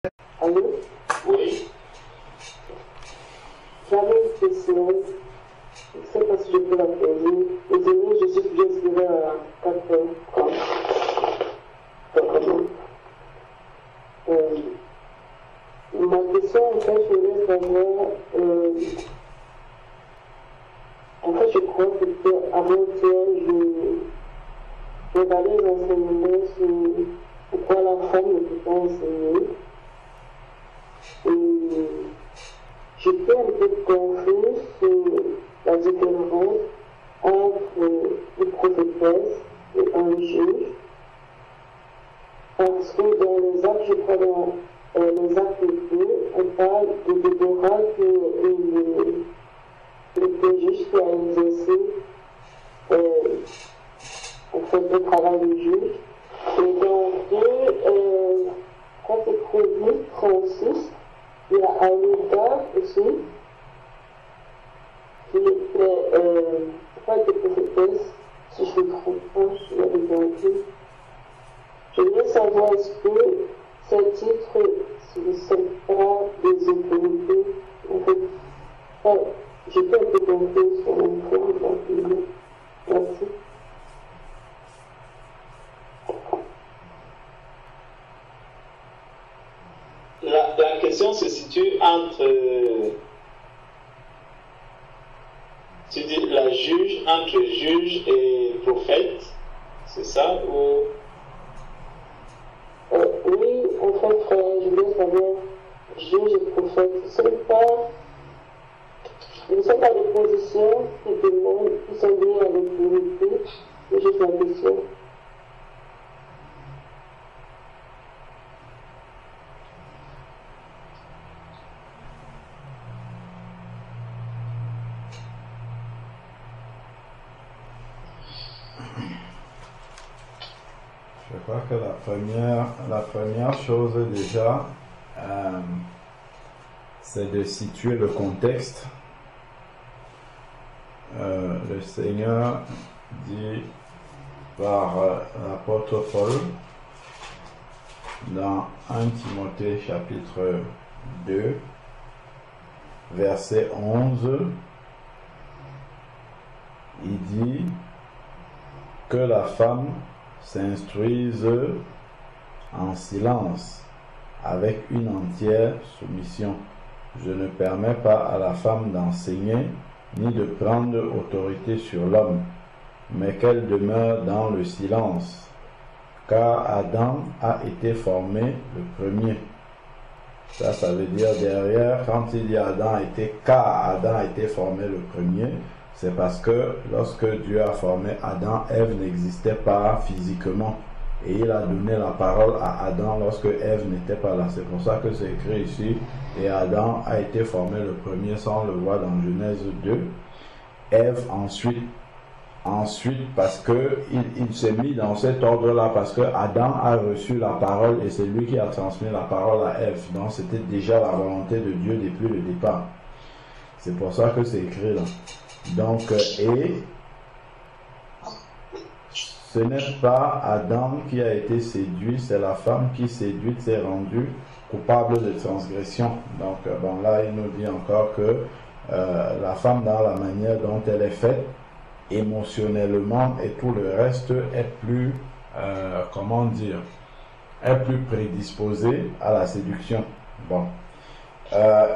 Allô? Oui. J'avais une question. Je ne sais pas si je peux la poser. Désolée, je suis plus inspirée à 4h30. Ma question, en fait, je voulais savoir. En fait, je crois que c'était avant-hier, je regardais les enseignements sur pourquoi la femme ne peut pas enseigner. Et j'étais un peu confuse sur la différence entre une prophétesse et un juge. Parce que dans les actes, je crois dans les actes 2, on parle de Déborah qui était juge, qui a exercé en fait le travail de juge. Et dans 2, quand c'est Chronique 36, il y a Aouda aussi, qui était prophétesse, si je me trompe pas, je l'avais compris. Je voulais savoir est-ce que ces titres ne sont pas des autorités. En fait, j'étais un peu confuse sur mon point, donc merci. La question se situe entre, tu dis la juge, entre juge et prophète, c'est ça ou... Oui, en fait, je voulais savoir, juge et prophète, ce ne sont pas des positions qui demandent, qui sont liées avec l'unité, c'est juste ma question. Je crois que la première chose déjà, c'est de situer le contexte. Le Seigneur dit par l'apôtre Paul dans 1 Timothée chapitre 2, verset 11, il dit que la femme s'instruise en silence avec une entière soumission. Je ne permets pas à la femme d'enseigner ni de prendre autorité sur l'homme, mais qu'elle demeure dans le silence, car Adam a été formé le premier. Ça veut dire derrière, quand il dit Adam a été, car Adam a été formé le premier, c'est parce que lorsque Dieu a formé Adam, Ève n'existait pas physiquement. Et il a donné la parole à Adam lorsque Ève n'était pas là. C'est pour ça que c'est écrit ici. Et Adam a été formé le premier, ça on le voit dans Genèse 2. Ève ensuite parce que il s'est mis dans cet ordre-là, parce que Adam a reçu la parole et c'est lui qui a transmis la parole à Ève. Donc c'était déjà la volonté de Dieu depuis le départ. C'est pour ça que c'est écrit là. Donc, et ce n'est pas Adam qui a été séduit, c'est la femme qui séduite s'est rendue coupable de transgression. Donc, bon, là, il nous dit encore que la femme, dans la manière dont elle est faite, émotionnellement et tout le reste, est plus, est plus prédisposée à la séduction. Bon.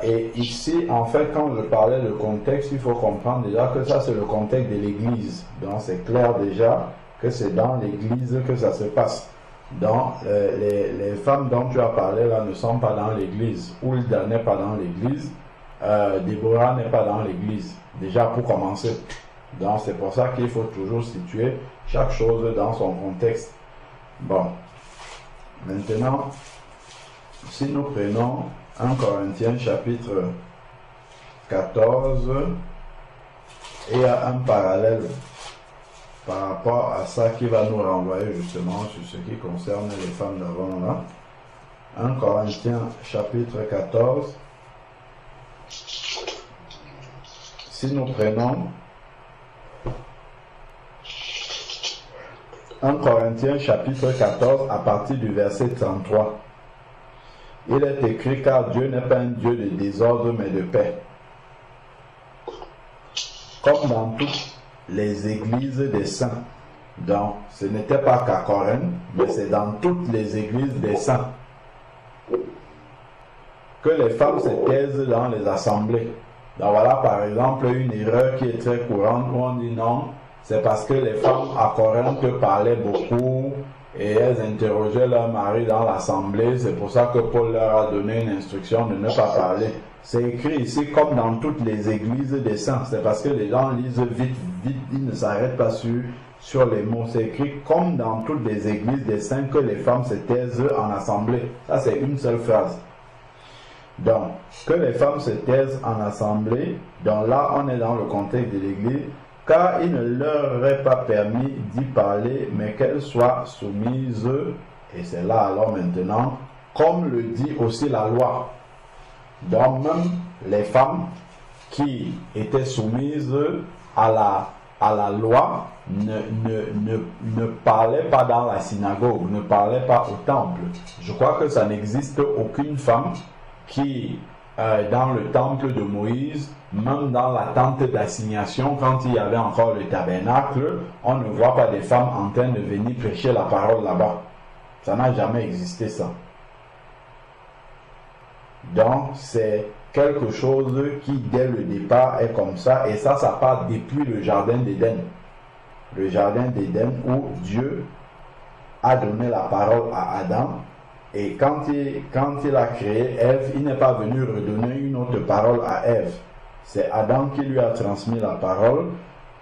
Et ici, en fait, quand je parlais de contexte, il faut comprendre déjà que ça, c'est le contexte de l'église. Donc, c'est clair déjà que c'est dans l'église que ça se passe. Donc, les femmes dont tu as parlé là ne sont pas dans l'église. Hulda n'est pas dans l'église. Déborah n'est pas dans l'église. Déjà, pour commencer. Donc, c'est pour ça qu'il faut toujours situer chaque chose dans son contexte. Bon. Maintenant, si nous prenons 1 Corinthiens chapitre 14, et il y a un parallèle par rapport à ça qui va nous renvoyer justement sur ce qui concerne les femmes d'avant là. 1 Corinthiens chapitre 14. Si nous prenons 1 Corinthiens chapitre 14 à partir du verset 33. Il est écrit car Dieu n'est pas un Dieu de désordre mais de paix. Comme dans toutes les églises des saints. Donc, ce n'était pas qu'à Corinthe, mais c'est dans toutes les églises des saints. Que les femmes se taisent dans les assemblées. Donc voilà par exemple une erreur qui est très courante où on dit non, c'est parce que les femmes à Corinthe parlaient beaucoup et elles interrogeaient leur mari dans l'assemblée, c'est pour ça que Paul leur a donné une instruction de ne pas parler. C'est écrit ici comme dans toutes les églises des saints, c'est parce que les gens lisent vite, ils ne s'arrêtent pas sur les mots. C'est écrit comme dans toutes les églises des saints que les femmes se taisent en assemblée. Ça c'est une seule phrase. Donc, que les femmes se taisent en assemblée, donc là on est dans le contexte de l'église, car il ne leur est pas permis d'y parler, mais qu'elles soient soumises, et c'est là alors maintenant, comme le dit aussi la loi. Donc même les femmes qui étaient soumises à la loi ne parlaient pas dans la synagogue, ne parlaient pas au temple. Je crois que ça n'existe aucune femme qui, dans le temple de Moïse, même dans la tente d'assignation, quand il y avait encore le tabernacle, on ne voit pas des femmes en train de venir prêcher la parole là-bas. Ça n'a jamais existé ça. Donc, c'est quelque chose qui, dès le départ, est comme ça, et ça part depuis le jardin d'Éden. Le jardin d'Éden où Dieu a donné la parole à Adam. Et quand il a créé Ève, il n'est pas venu redonner une autre parole à Ève. C'est Adam qui lui a transmis la parole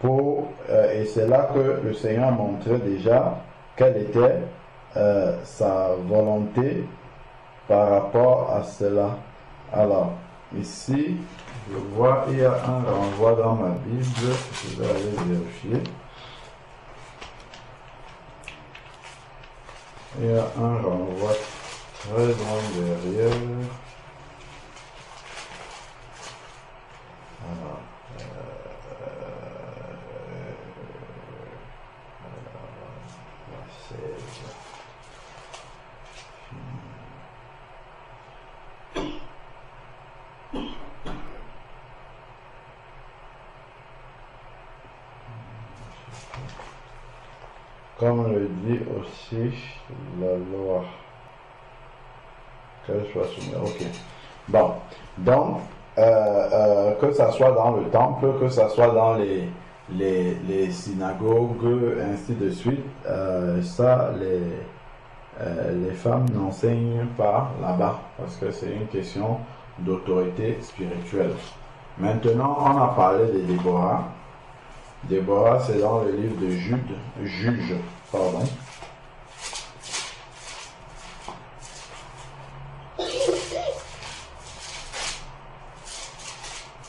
et c'est là que le Seigneur montrait déjà quelle était sa volonté par rapport à cela. Alors, ici, je vois, il y a un renvoi dans ma Bible, je vais aller vérifier. Il y a un renvoi très loin derrière. Alors, comme le dit aussi la loi. Qu'elle soit soumise. Ok. Bon. Donc, que ça soit dans le temple, que ça soit dans les synagogues, ainsi de suite, ça, les femmes n'enseignent pas là-bas, parce que c'est une question d'autorité spirituelle. Maintenant, on a parlé de Déborah. Déborah, c'est dans le livre de Juge. Pardon.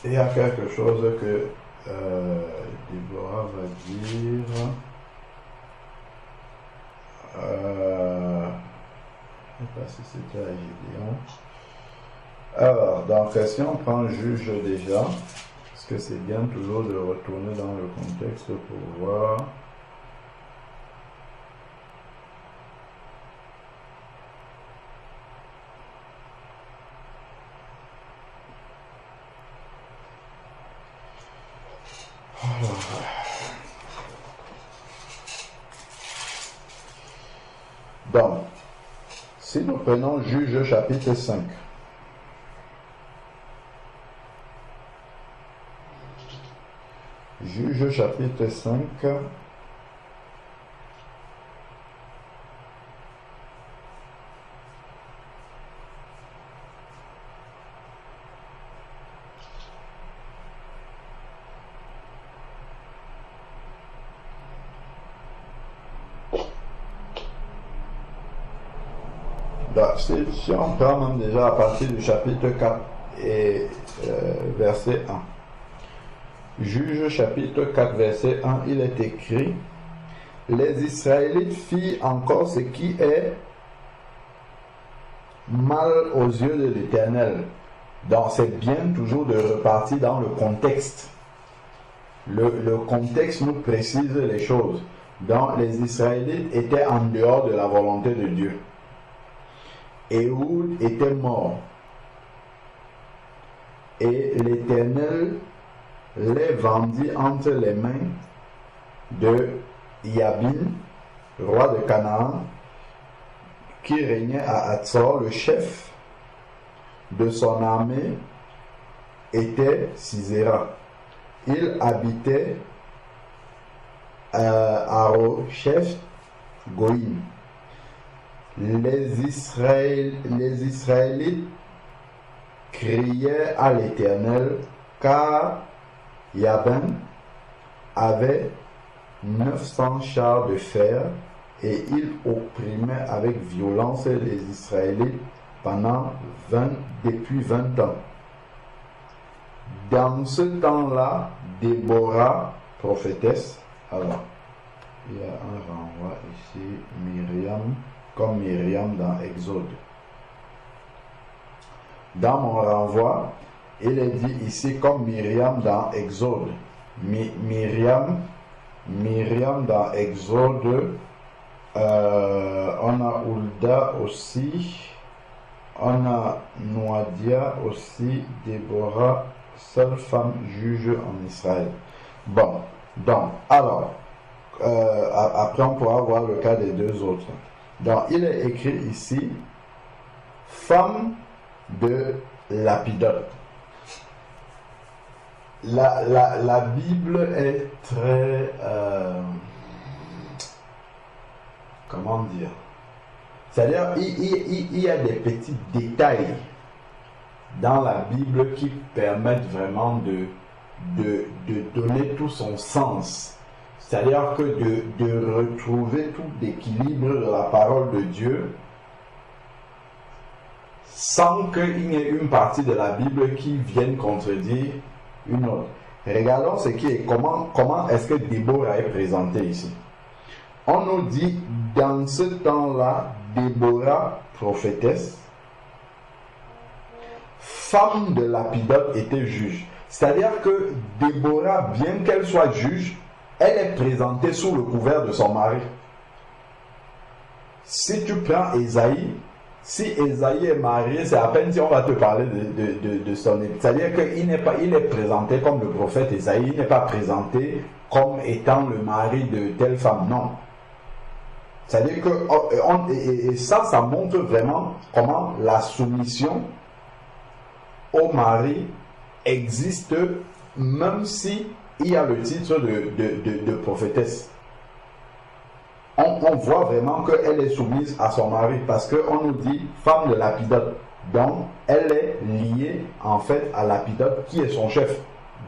Il y a quelque chose que Déborah va dire. Je ne sais pas si c'était à Gédéon. Alors, donc, si on prend Juge déjà, parce que c'est bien toujours de retourner dans le contexte pour voir. Donc, si nous prenons Juge chapitre 5, Juge chapitre 5, si on prend même déjà à partir du chapitre 4 et verset 1. Juge chapitre 4 verset 1, il est écrit: les Israélites firent encore ce qui est mal aux yeux de l'Éternel. Donc c'est bien toujours de repartir dans le contexte. Le contexte nous précise les choses. Donc les Israélites étaient en dehors de la volonté de Dieu. Ehud était mort. Et l'Éternel les vendit entre les mains de Jabin, roi de Canaan, qui régnait à Hatzor. Le chef de son armée était Sisera. Il habitait à Rochef Goïm. Les Israélites criaient à l'Éternel, car Jabin avait 900 chars de fer et il opprimait avec violence les Israélites depuis 20 ans. Dans ce temps-là, Déborah, prophétesse, alors, il y a un renvoi ici, Myriam, comme Myriam dans Exode. Dans mon renvoi, il est dit ici comme Myriam dans Exode. Myriam dans Exode, on a Hulda aussi, on a Noadia aussi, Déborah, seule femme juge en Israël. Bon, donc, alors, après on pourra voir le cas des deux autres. Donc, il est écrit ici, femme de Lapidote. La Bible est très... comment dire? C'est-à-dire, il y a des petits détails dans la Bible qui permettent vraiment de donner tout son sens. C'est-à-dire que de retrouver tout l'équilibre de la parole de Dieu sans qu'il n'y ait une partie de la Bible qui vienne contredire une autre. Regardons ce qui est, comment est-ce que Déborah est présentée ici. On nous dit, dans ce temps-là, Déborah, prophétesse, femme de Lapidote, était juge. C'est-à-dire que Déborah, bien qu'elle soit juge, elle est présentée sous le couvert de son mari. Si tu prends Ésaïe, si Ésaïe est marié, c'est à peine si on va te parler de son époux. C'est-à-dire qu'il il est présenté comme le prophète Ésaïe, il n'est pas présenté comme étant le mari de telle femme, non. C'est-à-dire que, et ça montre vraiment comment la soumission au mari existe, même si il y a le titre de prophétesse. On voit vraiment qu'elle est soumise à son mari parce qu'on nous dit femme de Lapidote. Donc, elle est liée en fait à Lapidote qui est son chef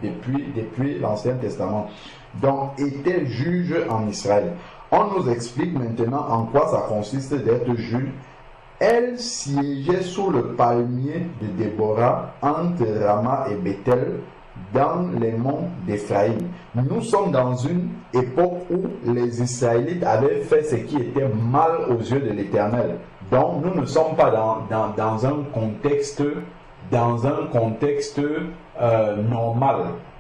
depuis l'Ancien Testament. Donc, était juge en Israël. On nous explique maintenant en quoi ça consiste d'être juge. Elle siégeait sous le palmier de Déborah entre Rama et Bethel dans les monts d'Éphraïm. Nous sommes dans une époque où les Israélites avaient fait ce qui était mal aux yeux de l'Éternel. Donc nous ne sommes pas dans un contexte normal.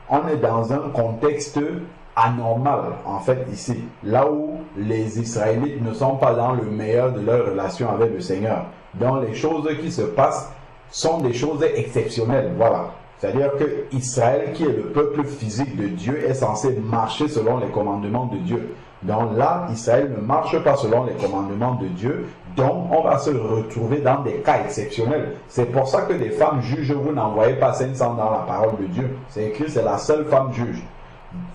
On est dans un contexte anormal en fait ici, là où les Israélites ne sont pas dans le meilleur de leur relation avec le Seigneur. Donc les choses qui se passent sont des choses exceptionnelles, voilà. C'est-à-dire que Israël, qui est le peuple physique de Dieu, est censé marcher selon les commandements de Dieu. Donc là, Israël ne marche pas selon les commandements de Dieu. Donc on va se retrouver dans des cas exceptionnels. C'est pour ça que des femmes juges, vous n'envoyez pas 500 dans la parole de Dieu. C'est écrit, c'est la seule femme juge.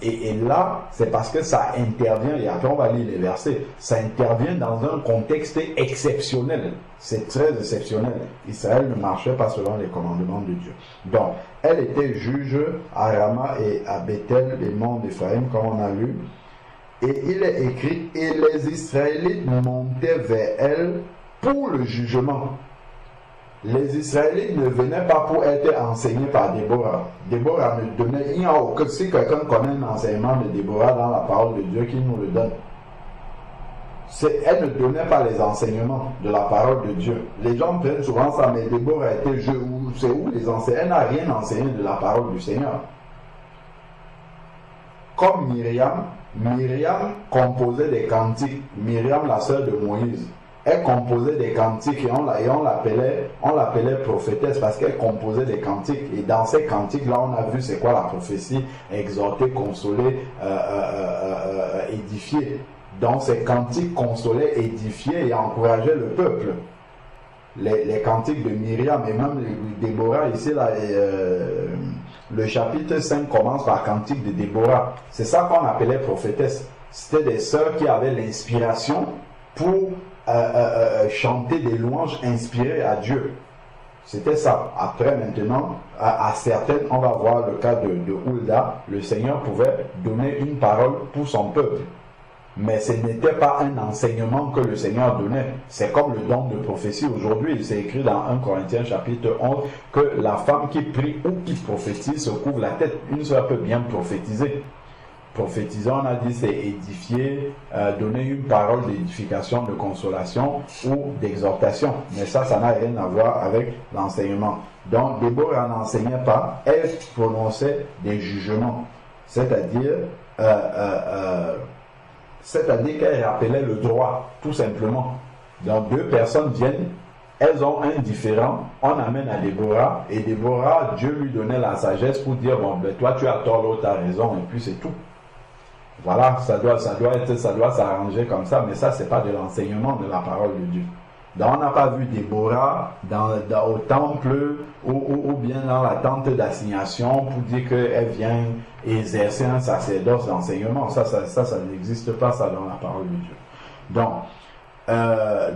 Et là, c'est parce que ça intervient, et après on va lire les versets, ça intervient dans un contexte exceptionnel. C'est très exceptionnel. Israël ne marchait pas selon les commandements de Dieu. Donc, elle était juge à Rama et à Bethel, les monts d'Éphraïm, comme on a lu. Et il est écrit, et les Israélites montaient vers elle pour le jugement. Les Israélites ne venaient pas pour être enseignés par Déborah. Déborah ne donnait, il n'y a aucun, si quelqu'un connaît un enseignement de Déborah dans la parole de Dieu, qu'il nous le donne. Elle ne donnait pas les enseignements de la parole de Dieu. Les gens prennent souvent ça, mais Déborah était juge, c'est où les enseignants? Elle n'a rien enseigné de la parole du Seigneur. Comme Myriam composait des cantiques. Myriam, la sœur de Moïse. Elle composait des cantiques et on l'appelait prophétesse parce qu'elle composait des cantiques. Et dans ces cantiques-là, on a vu c'est quoi la prophétie: exhorter, consoler, édifier. Donc ces cantiques consolaient, édifiaient et encourageaient le peuple. Les cantiques de Myriam et même Déborah, ici, là, le chapitre 5 commence par cantique de Déborah. C'est ça qu'on appelait prophétesse. C'était des sœurs qui avaient l'inspiration pour chanter des louanges inspirées à Dieu. C'était ça. Après, maintenant, à certaines, on va voir le cas de Hulda, le Seigneur pouvait donner une parole pour son peuple. Mais ce n'était pas un enseignement que le Seigneur donnait. C'est comme le don de prophétie aujourd'hui. C'est écrit dans 1 Corinthiens chapitre 11 que la femme qui prie ou qui prophétise se couvre la tête. Une sœur peut bien prophétiser. Prophétiser, on a dit, c'est édifier, donner une parole d'édification, de consolation ou d'exhortation. Mais ça n'a rien à voir avec l'enseignement. Donc, Déborah n'enseignait pas, elle prononçait des jugements. C'est-à-dire qu'elle rappelait le droit, tout simplement. Donc, deux personnes viennent, elles ont un différend, on amène à Déborah, et Déborah, Dieu lui donnait la sagesse pour dire, bon, ben, toi tu as tort, l'autre a raison, et puis c'est tout. Voilà, ça doit s'arranger comme ça, mais ça, c'est pas de l'enseignement de la parole de Dieu. Donc, on n'a pas vu Déborah au temple ou bien dans la tente d'assignation pour dire qu'elle vient exercer un sacerdoce d'enseignement. Ça n'existe pas, ça, dans la parole de Dieu.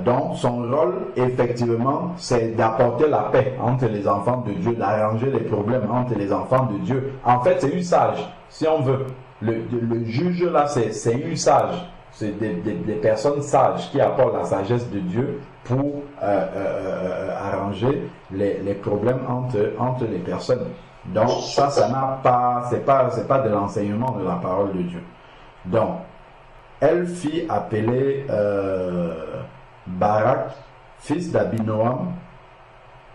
Donc, son rôle, effectivement, c'est d'apporter la paix entre les enfants de Dieu, d'arranger les problèmes entre les enfants de Dieu. En fait, c'est une sage, si on veut. Le juge, là, c'est une sage. C'est des personnes sages qui apportent la sagesse de Dieu pour arranger les problèmes entre les personnes. Donc, c'est pas de l'enseignement de la parole de Dieu. Donc, elle fit appeler Barak, fils d'Abinoam,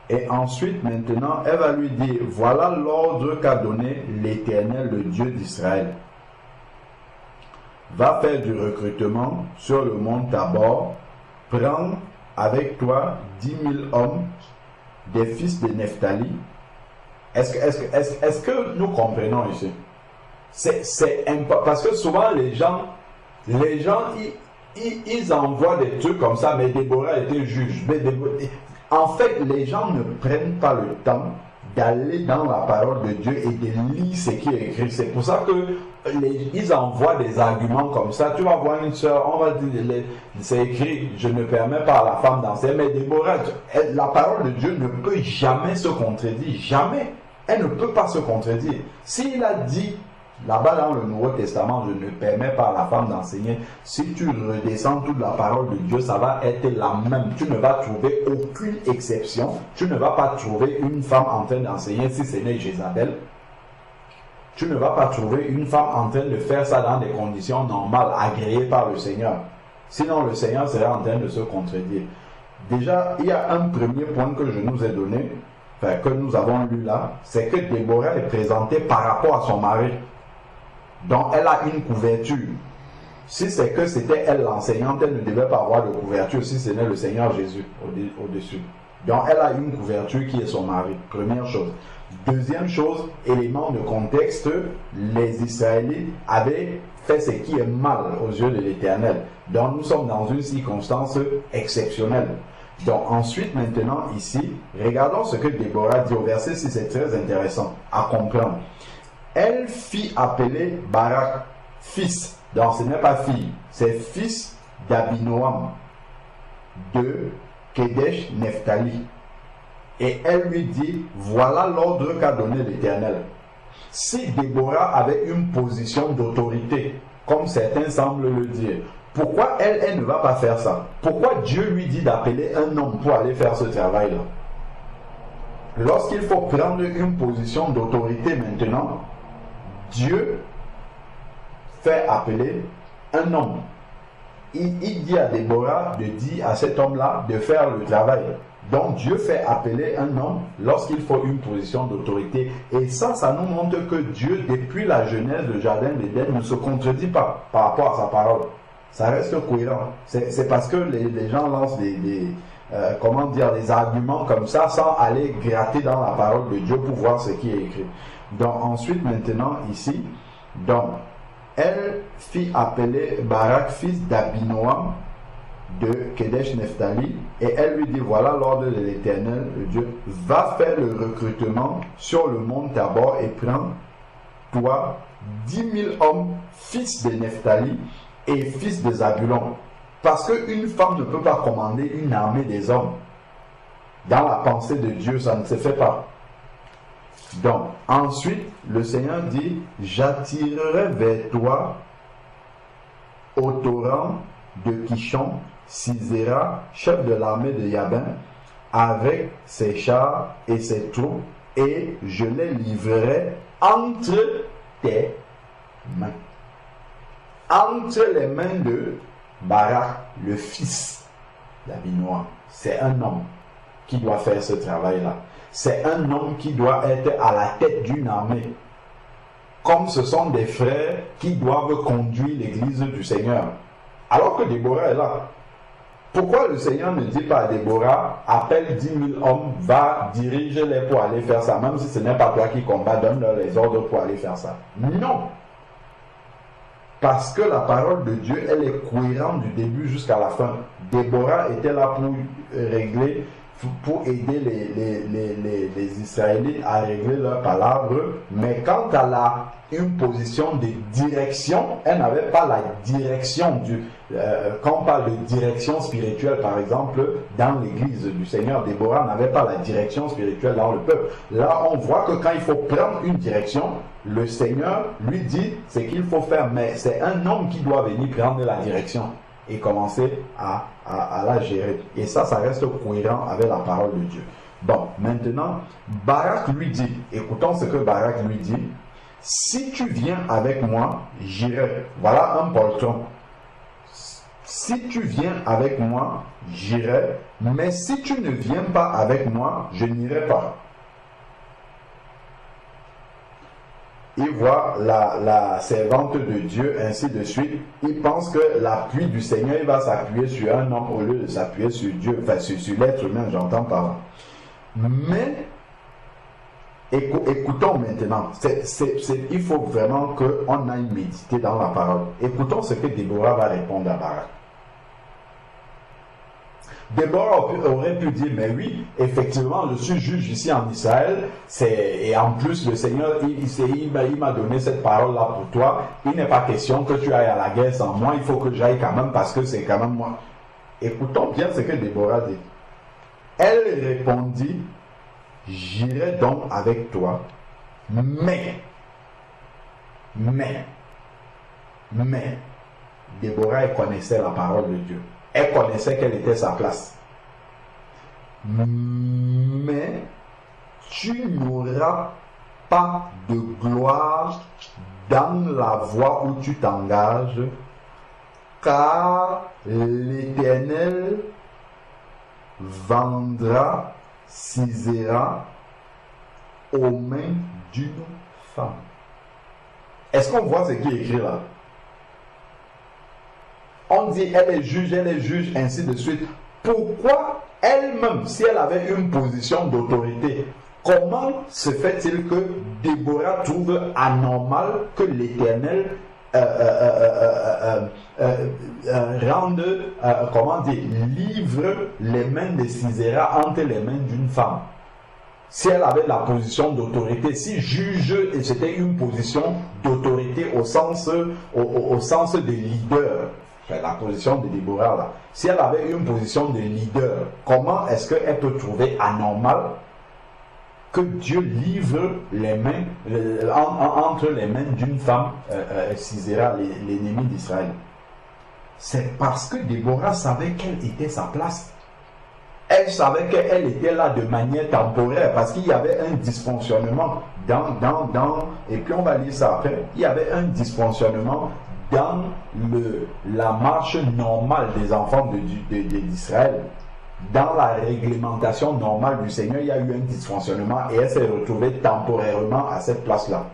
et ensuite, maintenant, elle va lui dire, voilà l'ordre qu'a donné l'Éternel, le Dieu d'Israël. Va faire du recrutement sur le mont Tabor, prends avec toi 10 000 hommes, des fils de Nephtali. Est-ce que nous comprenons ici? C'est important, parce que souvent les gens ils envoient des trucs comme ça, mais Déborah était juge. En fait, les gens ne prennent pas le temps d'aller dans la parole de Dieu et de lire ce qui est écrit. C'est pour ça que ils envoient des arguments comme ça. Tu vas voir une soeur, on va dire, c'est écrit, je ne permets pas à la femme d'enseigner. Mais Déborah, la parole de Dieu ne peut jamais se contredire. Jamais. Elle ne peut pas se contredire. S'il a dit, là-bas dans le Nouveau Testament, je ne permets pas à la femme d'enseigner, si tu redescends toute la parole de Dieu, ça va être la même. Tu ne vas trouver aucune exception. Tu ne vas pas trouver une femme en train d'enseigner si ce n'est Jézabel. Tu ne vas pas trouver une femme en train de faire ça dans des conditions normales, agréées par le Seigneur. Sinon, le Seigneur serait en train de se contredire. Déjà, il y a un premier point que je nous ai donné, que nous avons lu là, c'est que Déborah est présentée par rapport à son mari. Donc, elle a une couverture. Si c'est que c'était elle l'enseignante, elle ne devait pas avoir de couverture si ce n'est le Seigneur Jésus au-dessus. Donc, elle a une couverture qui est son mari. Première chose. Deuxième chose, élément de contexte, les Israélites avaient fait ce qui est mal aux yeux de l'Éternel. Donc, nous sommes dans une circonstance exceptionnelle. Donc, ensuite, maintenant, ici, regardons ce que Déborah dit au verset 6, c'est très intéressant à comprendre. Elle fit appeler Barak, fils. Donc, ce n'est pas fille, c'est fils d'Abinoam, de Kedesh Nephtali. Et elle lui dit, voilà l'ordre qu'a donné l'Éternel. Si Déborah avait une position d'autorité, comme certains semblent le dire, pourquoi elle ne va pas faire ça? Pourquoi Dieu lui dit d'appeler un homme pour aller faire ce travail-là? Lorsqu'il faut prendre une position d'autorité maintenant, Dieu fait appeler un homme. Il dit à Déborah de dire à cet homme-là de faire le travail. Donc Dieu fait appeler un homme lorsqu'il faut une position d'autorité. Et ça nous montre que Dieu, depuis la genèse du jardin d'Éden, ne se contredit pas par rapport à sa parole. Ça reste cohérent. C'est parce que les gens lancent des arguments comme ça sans aller gratter dans la parole de Dieu pour voir ce qui est écrit. Donc ensuite, maintenant, ici, donc, elle fit appeler Barak, fils d'Abinoam, de Kedesh Nephtali, et elle lui dit, voilà l'ordre de l'Éternel, Dieu, va faire le recrutement sur le mont Tabor et prends toi 10 000 hommes, fils de Nephtali et fils de Zabulon. Parce qu'une femme ne peut pas commander une armée des hommes. Dans la pensée de Dieu, ça ne se fait pas. Donc, ensuite, le Seigneur dit, j'attirerai vers toi au torrent de Kishon, Sisera, chef de l'armée de Yabin, avec ses chars et ses troupes, et je les livrerai entre tes mains. Entre les mains de Barak, le fils d'Abinoam. C'est un homme qui doit faire ce travail-là. C'est un homme qui doit être à la tête d'une armée. Comme ce sont des frères qui doivent conduire l'église du Seigneur. Alors que Déborah est là. Pourquoi le Seigneur ne dit pas à Déborah, appelle 10 000 hommes, va, dirige-les pour aller faire ça, même si ce n'est pas toi qui combats, donne-leur les ordres pour aller faire ça. Non. Parce que la parole de Dieu, elle est cohérente du début jusqu'à la fin. Déborah était là pour régler, pour aider les Israélites à régler leurs palabres, mais quand elle a une position de direction, elle n'avait pas la direction quand on parle de direction spirituelle, par exemple, dans l'église du Seigneur, Déborah n'avait pas la direction spirituelle dans le peuple. Là, on voit que quand il faut prendre une direction, le Seigneur lui dit ce qu'il faut faire, mais c'est un homme qui doit venir prendre la direction et commencer à la gérer. Et ça reste cohérent avec la parole de Dieu. Bon, maintenant, Barak lui dit, écoutons ce que Barak lui dit, si tu viens avec moi, j'irai. Voilà un poltron. Si tu viens avec moi, j'irai, mais si tu ne viens pas avec moi, je n'irai pas. Il voit la servante de Dieu, ainsi de suite. Il pense que l'appui du Seigneur, il va s'appuyer sur un homme au lieu de s'appuyer sur Dieu, enfin sur l'être humain, j'entends par là. Mais, écoutons maintenant, il faut vraiment qu'on aille méditer dans la parole. Écoutons ce que Déborah va répondre à Barak. Déborah aurait pu dire, mais oui, effectivement, je suis juge ici en Israël, et en plus le Seigneur, il m'a donné cette parole-là pour toi, il n'est pas question que tu ailles à la guerre sans moi, il faut que j'aille quand même parce que c'est quand même moi. Écoutons bien ce que Déborah dit. Elle répondit, j'irai donc avec toi, mais, Déborah, elle connaissait la parole de Dieu. Elle connaissait quelle était sa place. Mais tu n'auras pas de gloire dans la voie où tu t'engages, car l'Éternel vendra Sisera aux mains d'une femme. Est-ce qu'on voit ce qui est écrit là? On dit elle est juge, ainsi de suite. Pourquoi elle-même, si elle avait une position d'autorité, comment se fait-il que Déborah trouve anormal que l'Éternel livre les mains de Sisera entre les mains d'une femme? Si elle avait la position d'autorité, si juge, et c'était une position d'autorité au sens de leader, la position de Déborah là. Si elle avait une position de leader, comment est-ce qu'elle peut trouver anormal que Dieu livre les mains entre les mains d'une femme, Sisera, l'ennemi d'Israël? C'est parce que Déborah savait quelle était sa place. Elle savait qu'elle était là de manière temporaire parce qu'il y avait un dysfonctionnement et puis on va lire ça après, il y avait un dysfonctionnement dans la marche normale des enfants d'Israël. Dans la réglementation normale du Seigneur, il y a eu un dysfonctionnement et elle s'est retrouvée temporairement à cette place-là.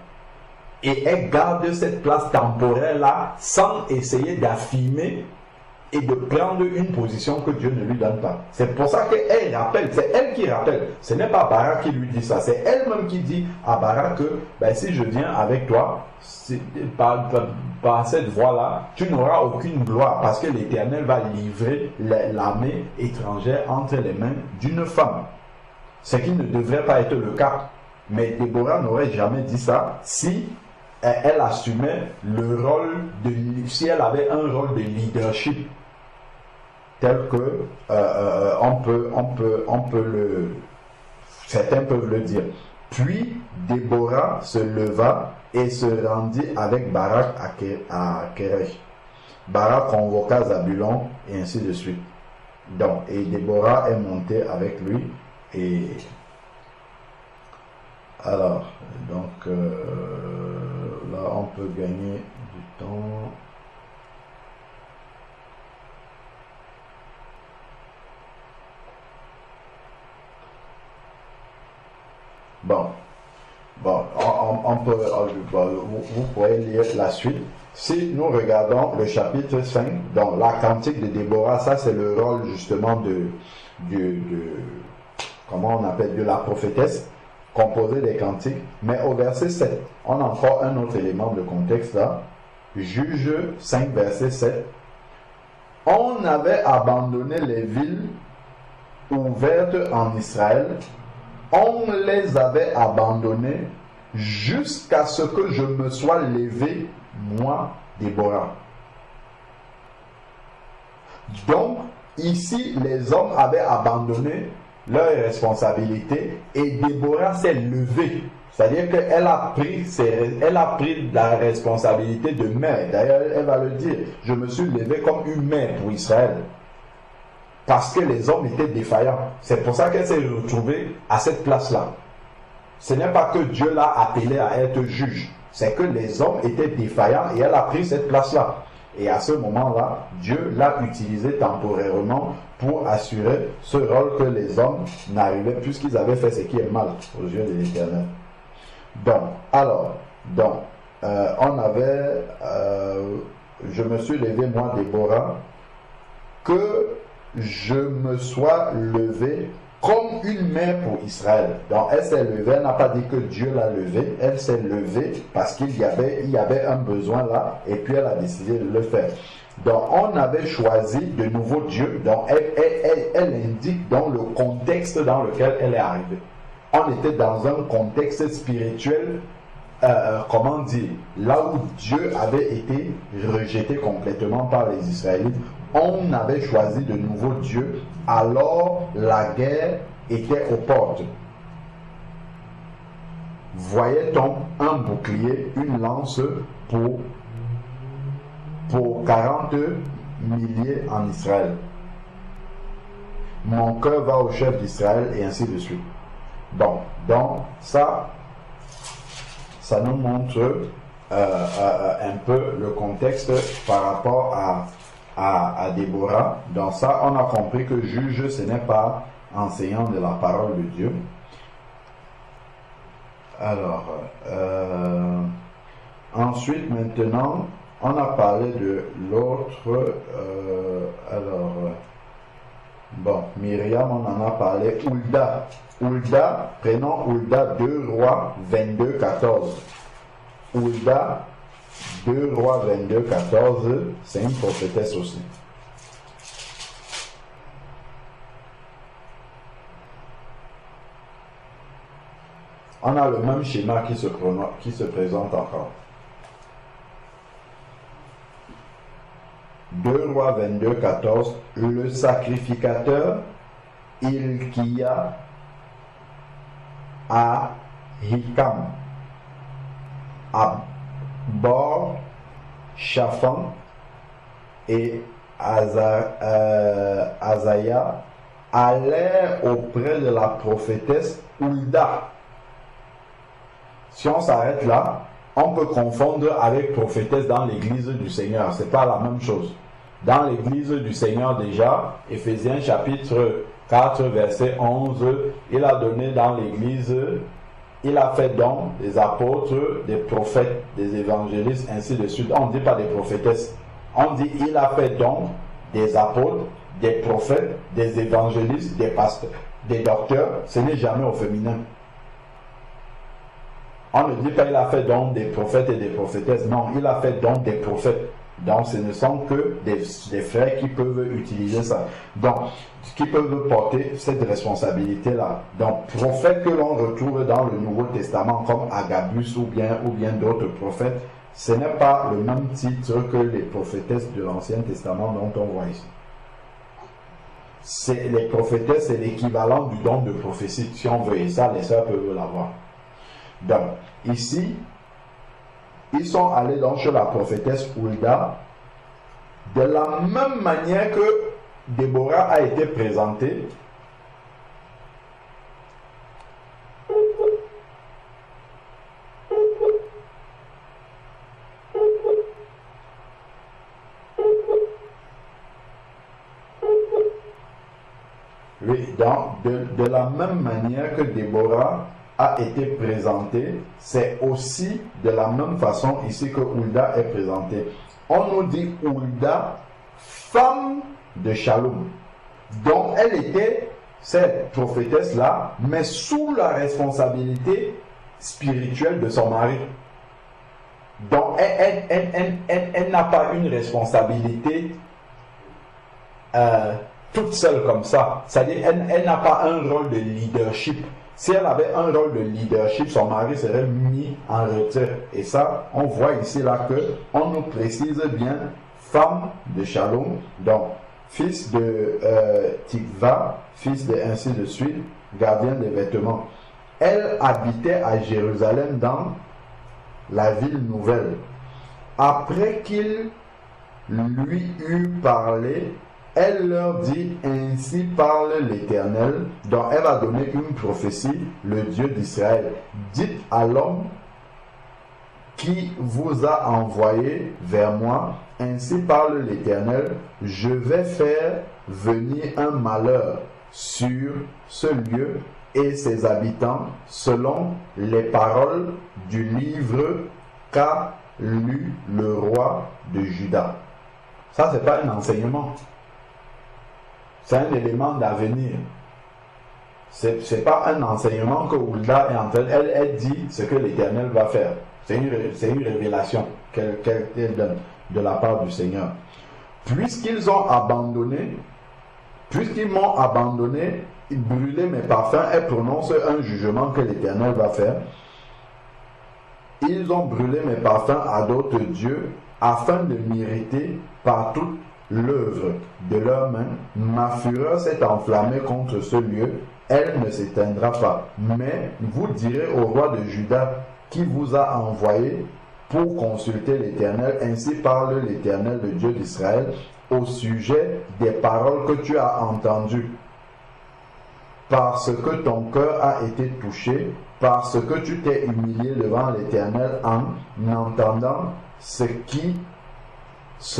Et elle garde cette place temporaire-là sans essayer d'affirmer et de prendre une position que Dieu ne lui donne pas. C'est pour ça qu'elle rappelle, c'est elle qui rappelle. Ce n'est pas Barak qui lui dit ça, c'est elle-même qui dit à Barak que si je viens avec toi, par cette voie-là, tu n'auras aucune gloire parce que l'Éternel va livrer l'armée étrangère entre les mains d'une femme. Ce qui ne devrait pas être le cas. Mais Déborah n'aurait jamais dit ça si elle assumait le rôle si elle avait un rôle de leadership tel que certains peuvent le dire. Puis Déborah se leva et se rendit avec Barak à Kéresh. Barak convoqua Zabulon et ainsi de suite. Et Déborah est montée avec lui et alors, là on peut gagner du temps. Vous pourrez lire la suite. Si nous regardons le chapitre 5, donc la cantique de Déborah, ça c'est le rôle justement comment on appelle, de la prophétesse, composer des cantiques. Mais au verset 7, on a encore un autre élément de contexte là. Juge 5, verset 7. On avait abandonné les villes ouvertes en Israël. On les avait abandonnées jusqu'à ce que je me sois levé, moi, Déborah. Donc, ici, les hommes avaient abandonné leurs responsabilités et Déborah s'est levée. C'est-à-dire qu'elle a pris la responsabilité de mère. D'ailleurs, elle va le dire. Je me suis levé comme une mère pour Israël. Parce que les hommes étaient défaillants. C'est pour ça qu'elle s'est retrouvée à cette place-là. Ce n'est pas que Dieu l'a appelée à être juge. C'est que les hommes étaient défaillants et elle a pris cette place-là. Et à ce moment-là, Dieu l'a utilisé temporairement pour assurer ce rôle que les hommes n'arrivaient, puisqu'ils avaient fait ce qui est mal aux yeux de l'Éternel. Je me suis levé, moi, Déborah, que je me sois levé comme une mère pour Israël. Donc elle s'est levée, elle n'a pas dit que Dieu l'a levée, elle s'est levée parce qu'il y avait un besoin là, et puis elle a décidé de le faire. Donc on avait choisi de nouveau Dieu, donc elle indique dans le contexte dans lequel elle est arrivée. On était dans un contexte spirituel, là où Dieu avait été rejeté complètement par les Israélites. On avait choisi de nouveau Dieu, alors la guerre était aux portes. Voyait-on un bouclier, une lance pour 40 milliers en Israël? Mon cœur va au chef d'Israël et ainsi de suite. Donc ça nous montre un peu le contexte par rapport à Déborah. Dans ça, on a compris que juge, ce n'est pas enseignant de la parole de Dieu. Alors, ensuite, maintenant, on a parlé de l'autre. Myriam, on en a parlé. Hulda, prénom Hulda, 2 Rois 22, 14. Hulda, 2 Rois 22, 14, c'est une prophétesse aussi. On a le même schéma qui se présente encore. 2 Rois 22, 14, le sacrificateur Hilkia à Hikam, à Bor, Shaphan et Azaya allèrent auprès de la prophétesse Hulda. Si on s'arrête là, on peut confondre avec prophétesse dans l'église du Seigneur. C'est pas la même chose. Dans l'église du Seigneur déjà, Éphésiens chapitre 4 verset 11, il a donné dans l'église il a fait don des apôtres, des prophètes, des évangélistes, ainsi de suite. On ne dit pas des prophétesses. On dit il a fait don des apôtres, des prophètes, des évangélistes, des pasteurs, des docteurs. Ce n'est jamais au féminin. On ne dit pas il a fait don des prophètes et des prophétesses. Non, il a fait don des prophètes. Donc ce ne sont que des frères qui peuvent utiliser ça. Donc, qui peuvent porter cette responsabilité-là. Donc, prophète que l'on retrouve dans le Nouveau Testament comme Agabus ou bien d'autres prophètes, ce n'est pas le même titre que les prophétesses de l'Ancien Testament dont on voit ici. Les prophétesses, c'est l'équivalent du don de prophétie, si on veut, et ça, les sœurs peuvent l'avoir. Donc, ici, ils sont allés donc chez la prophétesse Hulda, de la même manière que Déborah a été présentée. Oui, donc de la même manière que Déborah a été présentée, c'est aussi de la même façon ici que Hulda est présentée. On nous dit Hulda, femme de Shalom. Donc elle était cette prophétesse-là, mais sous la responsabilité spirituelle de son mari. Donc elle n'a pas une responsabilité toute seule comme ça. C'est-à-dire elle n'a pas un rôle de leadership. Si elle avait un rôle de leadership, son mari serait mis en retrait. Et ça, on voit ici là que on nous précise bien femme de Shalom, donc fils de Tikva, fils de ainsi de suite, gardien des vêtements. Elle habitait à Jérusalem dans la ville nouvelle. Après qu'il lui eut parlé, elle leur dit, ainsi parle l'Éternel. Donc elle va donner une prophétie, le Dieu d'Israël. Dites à l'homme qui vous a envoyé vers moi, ainsi parle l'Éternel, je vais faire venir un malheur sur ce lieu et ses habitants, selon les paroles du livre qu'a lu le roi de Juda. Ça, c'est pas un enseignement. C'est un élément d'avenir. C'est pas un enseignement que Hulda est en train. Elle dit ce que l'Éternel va faire. C'est une révélation qu'elle donne de la part du Seigneur. Puisqu'ils m'ont abandonné, brûlé mes parfums, elle prononce un jugement que l'Éternel va faire. Ils ont brûlé mes parfums à d'autres dieux afin de m'irriter par toute l'œuvre de leurs mains. Ma fureur s'est enflammée contre ce lieu, elle ne s'éteindra pas. Mais vous direz au roi de Juda qui vous a envoyé pour consulter l'Éternel, ainsi parle l'Éternel, le Dieu d'Israël, au sujet des paroles que tu as entendues. Parce que ton cœur a été touché, parce que tu t'es humilié devant l'Éternel en entendant ce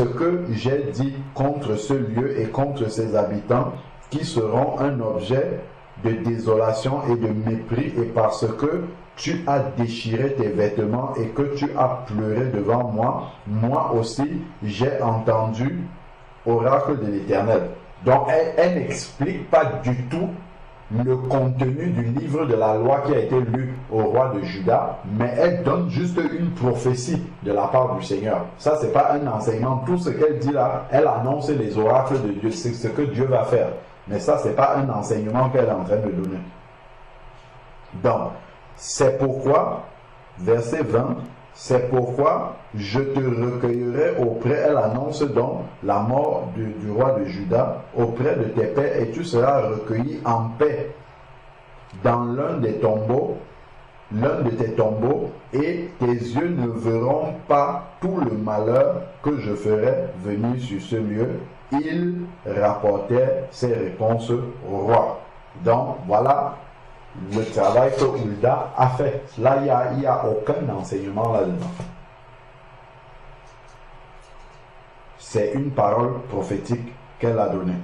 que j'ai dit contre ce lieu et contre ses habitants, qui seront un objet de désolation et de mépris, et parce que tu as déchiré tes vêtements et que tu as pleuré devant moi, moi aussi j'ai entendu oracle de l'Éternel. Donc elle n'explique pas du tout le contenu du livre de la loi qui a été lu au roi de Juda, mais elle donne juste une prophétie de la part du Seigneur. Ça, c'est pas un enseignement. Tout ce qu'elle dit là, elle annonce les oracles de Dieu, c'est ce que Dieu va faire. Mais ça, c'est pas un enseignement qu'elle est en train de donner. Donc, c'est pourquoi, verset 20, c'est pourquoi je te recueillerai auprès, elle annonce donc la mort du roi de Juda, auprès de tes pères, et tu seras recueilli en paix dans l'un de tes tombeaux, et tes yeux ne verront pas tout le malheur que je ferai venir sur ce lieu. Il rapportait ses réponses au roi. Donc, voilà le travail que Hulda a fait. Là, il n'y a aucun enseignement là-dedans. C'est une parole prophétique qu'elle a donnée.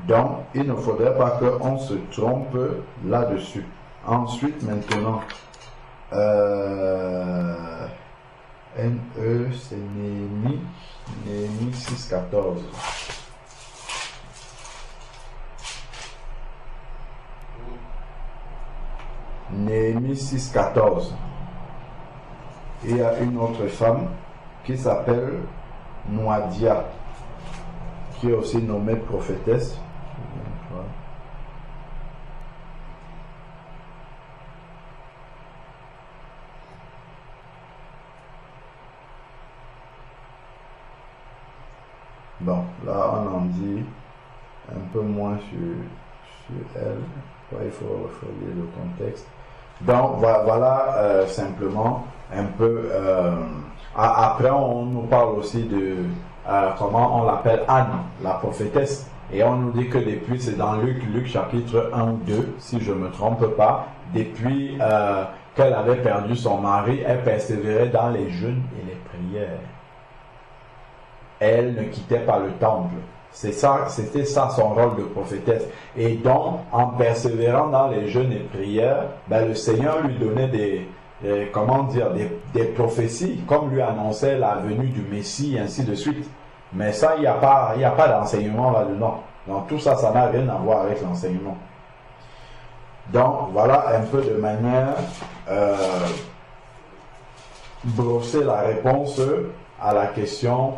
Donc, il ne faudrait pas qu'on se trompe là-dessus. Ensuite, maintenant, NE, c'est Néhémie 6,14. Néhémie 6,14. Et il y a une autre femme qui s'appelle Noadia, qui est aussi nommée prophétesse. Bon, là on en dit un peu moins sur elle. Ouais, il faut lire le contexte. Donc voilà simplement un peu. Après, on nous parle aussi de comment on l'appelle Anne, la prophétesse. Et on nous dit que depuis, c'est dans Luc chapitre 1 ou 2, si je ne me trompe pas, depuis qu'elle avait perdu son mari, elle persévérait dans les jeûnes et les prières. Elle ne quittait pas le temple. C'était ça son rôle de prophétesse. Et donc, en persévérant dans les jeûnes et prières, ben, le Seigneur lui donnait des prophéties, comme lui annonçait la venue du Messie, et ainsi de suite. Mais ça, il n'y a pas d'enseignement là-dedans. Donc tout ça, ça n'a rien à voir avec l'enseignement. Donc voilà un peu de manière brosser la réponse à la question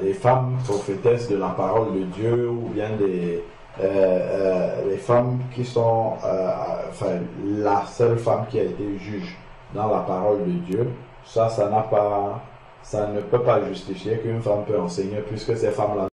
des femmes prophétesses de la parole de Dieu, ou bien les femmes qui sont la seule femme qui a été juge dans la parole de Dieu. Ça ne peut pas justifier qu'une femme peut enseigner, puisque ces femmes-là